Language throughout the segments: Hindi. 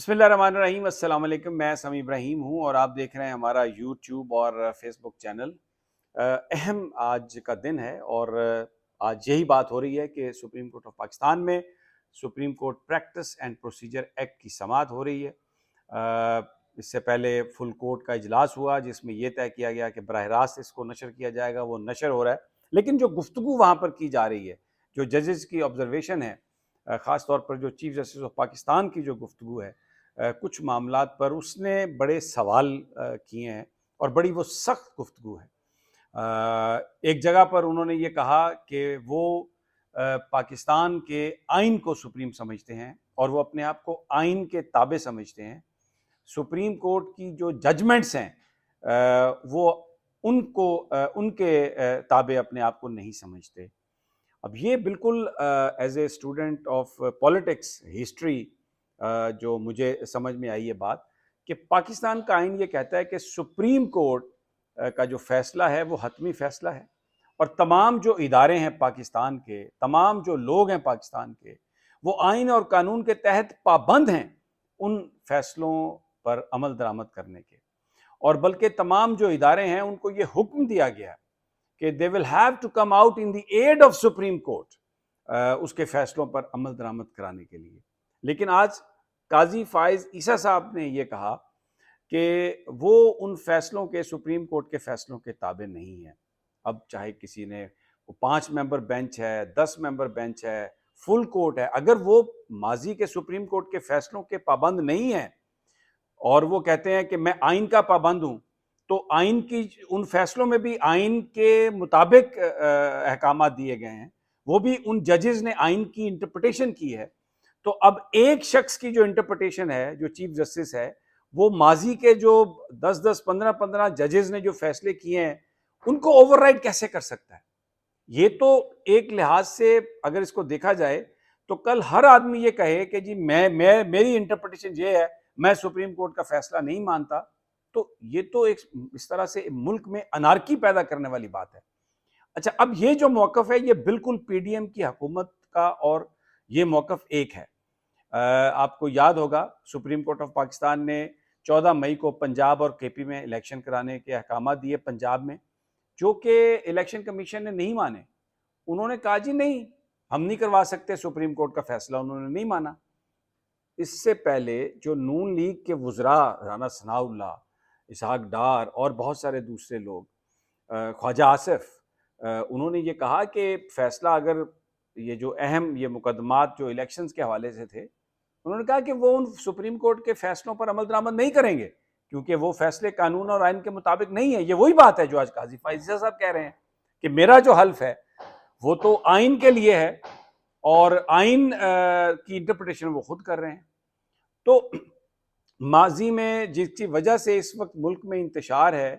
बिस्मिल्लाहिर्रहमानिर्रहीम अस्सलाम वालेकुम। मैं समी इब्राहिम हूँ और आप देख रहे हैं हमारा यूट्यूब और फेसबुक चैनल। अहम आज का दिन है और आज यही बात हो रही है कि सुप्रीम कोर्ट ऑफ पाकिस्तान में supreme court practice and procedure act की समाअत हो रही है। इससे पहले फुल कोर्ट का इजलास हुआ जिसमें यह तय किया गया कि बराह रास्त इसको नशर किया जाएगा, वो नशर हो रहा है। लेकिन जो गुफ्तगू वहाँ पर की जा रही है, जो जजेस की ऑब्जर्वेशन है, ख़ास तौर पर जो चीफ जस्टिस ऑफ पाकिस्तान की जो गुफ्तगू है कुछ मामलात पर, उसने बड़े सवाल किए हैं और बड़ी वो सख्त गुफ्तगू है। एक जगह पर उन्होंने ये कहा कि वो पाकिस्तान के आइन को सुप्रीम समझते हैं और वो अपने आप को आइन के ताबे समझते हैं। सुप्रीम कोर्ट की जो जजमेंट्स हैं वो उनके ताबे अपने आप को नहीं समझते। अब ये बिल्कुल as a student of politics history जो मुझे समझ में आई ये बात कि पाकिस्तान का आइन ये कहता है कि सुप्रीम कोर्ट का जो फैसला है वो हतमी फैसला है और तमाम जो इदारे हैं पाकिस्तान के, तमाम जो लोग हैं पाकिस्तान के, वो आइन और कानून के तहत पाबंद हैं उन फैसलों पर अमल दरामद करने के। और बल्कि तमाम जो इदारे हैं उनको ये हुक्म दिया गया कि they will have to come out in the aid of supreme court उसके फैसलों पर अमल दरामद कराने के लिए। लेकिन आज काजी फाइज ईसा साहब ने यह कहा कि वो उन फैसलों के, सुप्रीम कोर्ट के फैसलों के ताबे नहीं है। अब चाहे किसी ने, वो 5 मेंबर बेंच है, 10 मेंबर बेंच है, फुल कोर्ट है, अगर वो माजी के सुप्रीम कोर्ट के फैसलों के पाबंद नहीं है और वो कहते हैं कि मैं आइन का पाबंद हूं, तो आइन की उन फैसलों में भी आइन के मुताबिक अहकाम दिए गए हैं, वो भी उन जजेस ने आइन की इंटरप्रिटेशन की है। तो अब एक शख्स की जो इंटरप्रिटेशन है, जो चीफ जस्टिस है, वो माजी के जो 10-10, 15-15 जजेस ने जो फैसले किए हैं उनको ओवरराइड कैसे कर सकता है? ये तो एक लिहाज से अगर इसको देखा जाए तो कल हर आदमी ये कहे कि जी मैं मेरी इंटरप्रिटेशन ये है, मैं सुप्रीम कोर्ट का फैसला नहीं मानता, तो ये तो एक इस तरह से मुल्क में अनार्की पैदा करने वाली बात है। अच्छा, अब ये जो मौकफ है ये बिल्कुल पीडीएम की हुकूमत का और ये मौकफ एक है। आपको याद होगा सुप्रीम कोर्ट ऑफ पाकिस्तान ने 14 मई को पंजाब और केपी में इलेक्शन कराने के अहकाम दिए पंजाब में, जो कि इलेक्शन कमीशन ने नहीं माने। उन्होंने कहा जी नहीं, हम नहीं करवा सकते, सुप्रीम कोर्ट का फैसला उन्होंने नहीं माना। इससे पहले जो नून लीग के वुज़रा राना सनाउल्लाह, इसहाक डार और बहुत सारे दूसरे लोग, ख्वाजा आसिफ, उन्होंने ये कहा कि फैसला अगर ये जो अहम ये मुकदमात जो इलेक्शंस के हवाले से थे, उन्होंने कहा कि वो उन सुप्रीम कोर्ट के फैसलों पर अमल दरामद नहीं करेंगे क्योंकि वो फैसले कानून और आइन के मुताबिक नहीं है। ये वही बात है जो आज काजी फाइज़ साहब कह रहे हैं कि मेरा जो हल्फ है वो तो आइन के लिए है और आइन की इंटरप्रिटेशन वो खुद कर रहे हैं। तो माजी में जिसकी वजह से इस वक्त मुल्क में इंतशार है,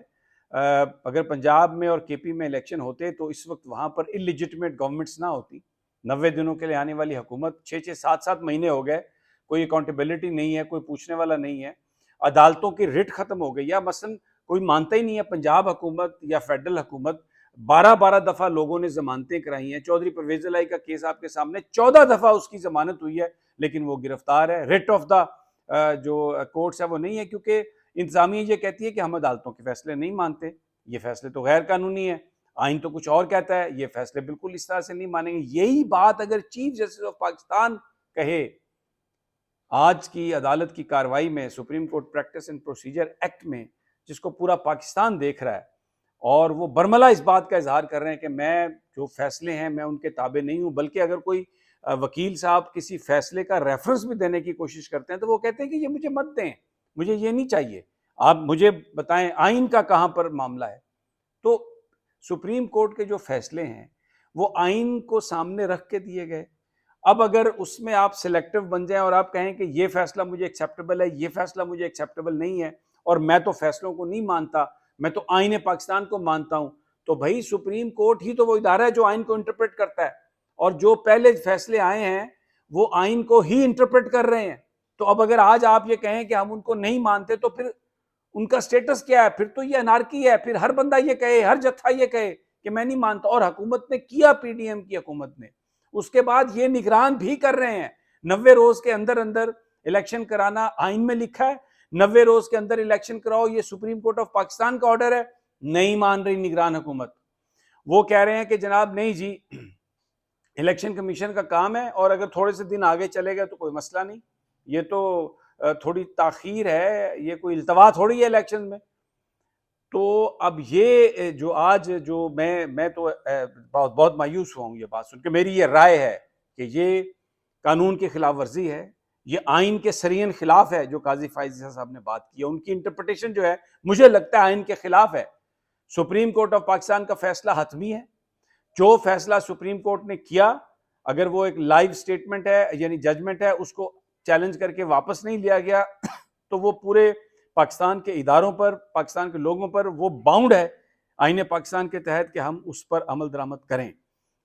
अगर पंजाब में और केपी में इलेक्शन होते तो इस वक्त वहाँ पर इलिजिटिमेट गवर्नमेंट्स ना होती। 90 दिनों के लिए आने वाली हुकूमत 6-6, 7-7 महीने हो गए, कोई अकाउंटेबिलिटी नहीं है, कोई पूछने वाला नहीं है, अदालतों की रिट खत्म हो गई। या मसलन कोई मानता ही नहीं है, पंजाब हुकूमत या फेडरल हुकूमत 12-12 दफ़ा लोगों ने जमानतें कराई हैं। चौधरी परवेज़ इलाही का केस आपके सामने, 14 दफ़ा उसकी जमानत हुई है लेकिन वो गिरफ्तार है। रिट ऑफ द जो कोर्ट्स है वो नहीं है क्योंकि इंतजामिया ये कहती है कि हम अदालतों के फैसले नहीं मानते, ये फैसले तो गैर कानूनी है, आइन तो कुछ और कहता है, ये फैसले बिल्कुल इस तरह से नहीं मानेंगे। यही बात अगर चीफ जस्टिस ऑफ पाकिस्तान कहे आज की अदालत की कार्रवाई में, supreme court practice and procedure act में, जिसको पूरा पाकिस्तान देख रहा है, और वो बरमला इस बात का इजहार कर रहे हैं कि मैं जो फैसले हैं मैं उनके ताबे नहीं हूं, बल्कि अगर कोई वकील साहब किसी फैसले का रेफरेंस भी देने की कोशिश करते हैं तो वो कहते हैं कि ये मुझे मत दें, मुझे ये नहीं चाहिए, आप मुझे बताएं आइन का कहां पर मामला है। तो सुप्रीम कोर्ट के जो फैसले हैं वो आइन को सामने रख के दिए गए। अब अगर उसमें आप सिलेक्टिव बन जाएं और आप कहें कि ये फैसला मुझे एक्सेप्टेबल है, ये फैसला मुझे एक्सेप्टेबल नहीं है और मैं तो फैसलों को नहीं मानता, मैं तो आइन पाकिस्तान को मानता हूं, तो भाई सुप्रीम कोर्ट ही तो वो इदारा है जो आइन को इंटरप्रेट करता है और जो पहले फैसले आए हैं वो आइन को ही इंटरप्रेट कर रहे हैं। तो अब अगर आज आप ये कहें कि हम उनको नहीं मानते तो फिर उनका स्टेटस क्या है? फिर तो ये अनार्की है, फिर हर बंदा ये कहे, हर जत्था ये कहे कि मैं नहीं मानता। और हुकूमत ने किया, पीडीएम की हुकूमत ने, उसके बाद ये निगरान भी कर रहे हैं 90 रोज के अंदर अंदर इलेक्शन कराना आइन में लिखा है, 90 रोज के अंदर इलेक्शन कराओ, ये सुप्रीम कोर्ट ऑफ पाकिस्तान का ऑर्डर है। नहीं मान रही निगरान हुकूमत, वो कह रहे हैं कि जनाब नहीं जी, इलेक्शन कमीशन का काम है और अगर थोड़े से दिन आगे चले गए तो कोई मसला नहीं, ये तो थोड़ी ताखीर है, ये कोई इल्तवा थोड़ी है इलेक्शन में। तो अब ये जो आज जो मैं तो बहुत बहुत मायूस हुआ हूँ ये बात सुनकर। मेरी ये राय है कि ये कानून की खिलाफ वर्जी है, ये आइन के सरीन खिलाफ है। जो काजी फायज साहब ने बात की है, उनकी इंटरप्रिटेशन जो है मुझे लगता है आइन के खिलाफ है। सुप्रीम कोर्ट ऑफ पाकिस्तान का फैसला हतमी है। जो फैसला सुप्रीम कोर्ट ने किया, अगर वो एक लाइव स्टेटमेंट है यानी जजमेंट है, उसको चैलेंज करके वापस नहीं लिया गया तो वो पूरे पाकिस्तान के इदारों पर, पाकिस्तान के लोगों पर वो बाउंड है आईने पाकिस्तान के तहत कि हम उस पर अमल दरामद करें।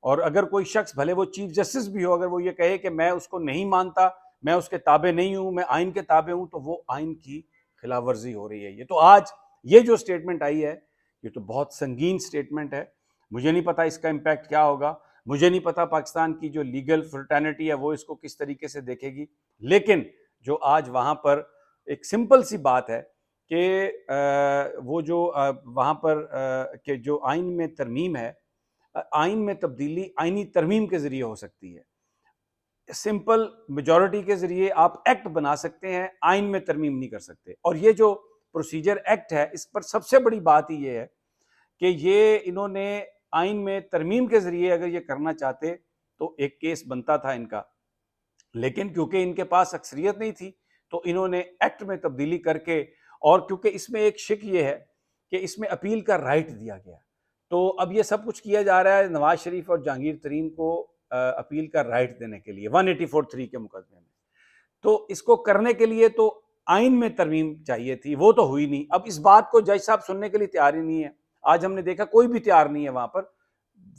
और अगर कोई शख्स, भले वो चीफ जस्टिस भी हो, अगर वो ये कहे कि मैं उसको नहीं मानता, मैं उसके ताबे नहीं हूं, मैं आइन के ताबे हूं, तो वो आइन की खिलाफ वर्जी हो रही है। ये तो आज ये जो स्टेटमेंट आई है, ये तो बहुत संगीन स्टेटमेंट है। मुझे नहीं पता इसका इम्पैक्ट क्या होगा, मुझे नहीं पता पाकिस्तान की जो लीगल फ्रेटर्निटी है वो इसको किस तरीके से देखेगी। लेकिन जो आज वहां पर एक सिंपल सी बात है कि वो जो वहां पर के जो आइन में तरमीम है, आइन में तब्दीली आइनी तरमीम के जरिए हो सकती है। सिंपल मेजॉरिटी के जरिए आप एक्ट बना सकते हैं, आइन में तरमीम नहीं कर सकते। और ये जो प्रोसीजर एक्ट है, इस पर सबसे बड़ी बात ही ये है कि ये इन्होंने आइन में तरमीम के जरिए अगर ये करना चाहते तो एक केस बनता था इनका, लेकिन क्योंकि इनके पास अक्सरियत नहीं थी तो इन्होंने एक्ट में तब्दीली करके, और क्योंकि इसमें एक शिक ये है कि इसमें अपील का राइट दिया गया, तो अब ये सब कुछ किया जा रहा है नवाज शरीफ और जहांगीर तरीन को अपील का राइट देने के लिए 184(3) के मुकदमे में। तो इसको करने के लिए तो आइन में तरमीम चाहिए थी, वो तो हुई नहीं। अब इस बात को जज साहब सुनने के लिए तैयार ही नहीं है। आज हमने देखा कोई भी तैयार नहीं है वहां पर।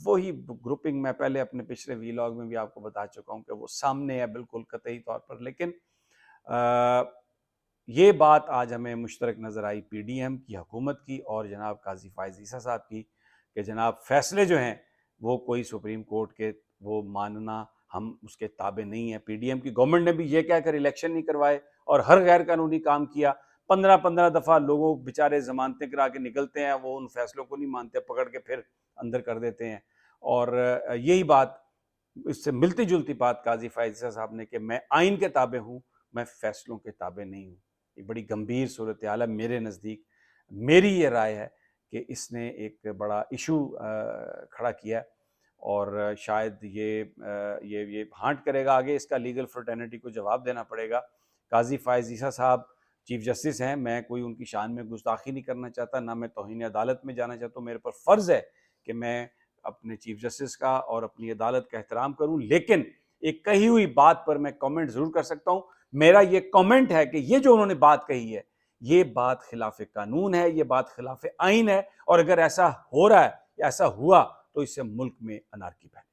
वही ग्रुपिंग मैं पहले अपने पिछले वीलॉग में भी आपको बता चुका हूं कि वो सामने है बिल्कुल कतई तौर पर। लेकिन ये बात आज हमें मुश्तरक नज़र आई पीडीएम की हुकूमत की और जनाब काजी फायज ईसा साहब की, कि जनाब फैसले जो हैं वो कोई सुप्रीम कोर्ट के वो मानना, हम उसके ताबे नहीं हैं। पीडीएम की गवर्नमेंट ने भी ये कहकर इलेक्शन नहीं करवाए और हर गैर कानूनी काम किया। 15-15 दफ़ा लोगों बेचारे जमानतें करा के निकलते हैं, वो उन फैसलों को नहीं मानते, पकड़ के फिर अंदर कर देते हैं। और यही बात, इससे मिलती जुलती बात काजी फायज ईसा साहब ने कि मैं आइन के ताबे हूँ, मैं फैसलों के ताबे नहीं हूँ। ये बड़ी गंभीर सूरत हाल है मेरे नज़दीक। मेरी ये राय है कि इसने एक बड़ा इशू खड़ा किया और शायद ये हांट करेगा आगे, इसका लीगल फ्रेटर्निटी को जवाब देना पड़ेगा। काजी फायज ईसा साहब चीफ जस्टिस हैं, मैं कोई उनकी शान में गुस्ताखी नहीं करना चाहता, ना मैं तौहीन अदालत में जाना चाहता हूँ। मेरे पर फ़र्ज़ है कि मैं अपने चीफ जस्टिस का और अपनी अदालत का एहतराम करूँ, लेकिन एक कही हुई बात पर मैं कमेंट ज़रूर कर सकता हूँ। मेरा ये कमेंट है कि ये जो उन्होंने बात कही है, ये बात खिलाफ कानून है, ये बात खिलाफ आइन है, और अगर ऐसा हो रहा है या ऐसा हुआ तो इससे मुल्क में अनारकी पैदा